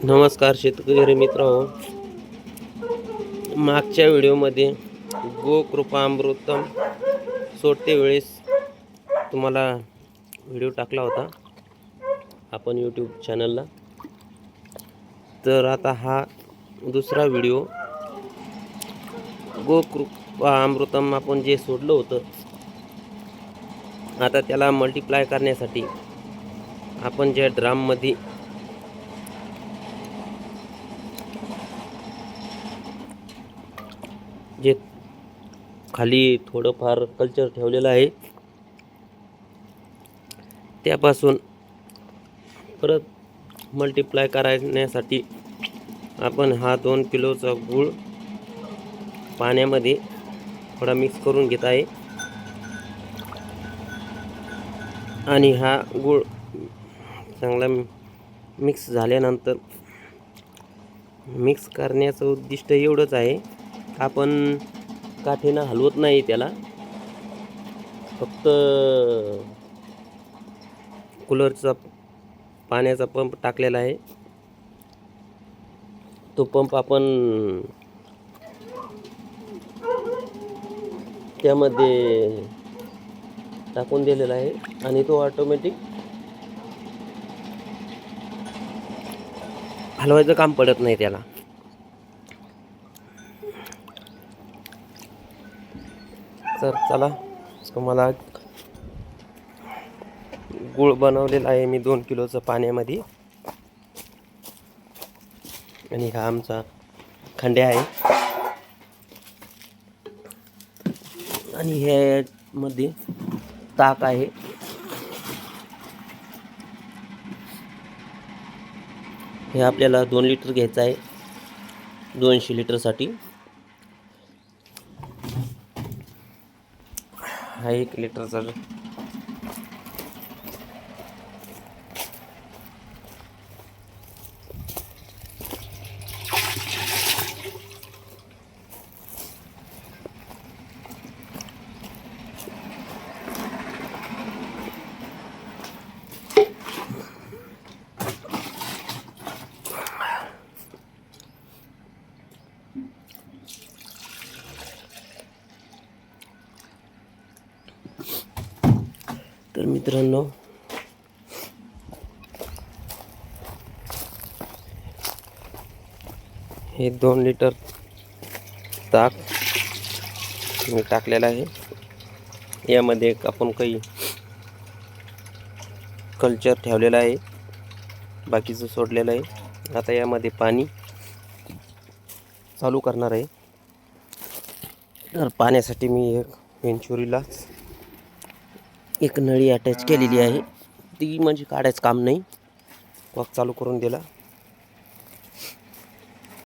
नमस्कार शेतकरी मित्रांनो, मागच्या व्हिडिओमध्ये गोकृपामृतम सोडते वेळेस तुम्हाला व्हिडिओ टाकला होता आपण यूट्यूब चॅनलला. तर आता हा दुसरा व्हिडिओ गोकृपामृतम आपण जे सोडलं होतं, आता त्याला मल्टिप्लाय करण्यासाठी आपण ज्या ड्राममध्ये जे खाली थोडंफार कल्चर ठेवलेलं आहे त्यापासून परत मल्टिप्लाय करण्यासाठी आपण हा 2 किलोचा गूळ पाण्यामध्ये थोडा मिक्स करून घेत आहे. आणि हा गूळ चांगला मिक्स झाल्यानंतर मिक्स करण्याचं उद्दिष्ट एवढंच आहे, आपण काठीनं हलवत नाही त्याला, फक्त कूलरचा पाण्याचा पंप टाकलेला आहे. तो पंप आपण त्यामध्ये टाकून दिलेला आहे आणि तो ऑटोमॅटिक हलवायचं काम पडत नाही त्याला. तर चला तुम्हाला गूळ बनवलेला आहे मी 2 किलोचं पाण्यामध्ये. आणि हा आमचा खंड्या आहे आणि ह्यामध्ये ताक आहे. हे आपल्याला 2 लिटर घ्यायचं आहे 200 लिटरसाठी. हा 1 लिटरचा तर मित्रांनो, हे 2 लिटर ताक मी टाकलेलं आहे. यामध्ये आपण काही कल्चर ठेवलेलं आहे, बाकीचं सोडलेलं आहे. आता यामध्ये पाणी चालू करणार आहे. तर पाण्यासाठी मी एक वेंचुरीला एक नळी अटॅच केलेली आहे, ती म्हणजे काढायचं काम नाही, कॉक चालू करून दिला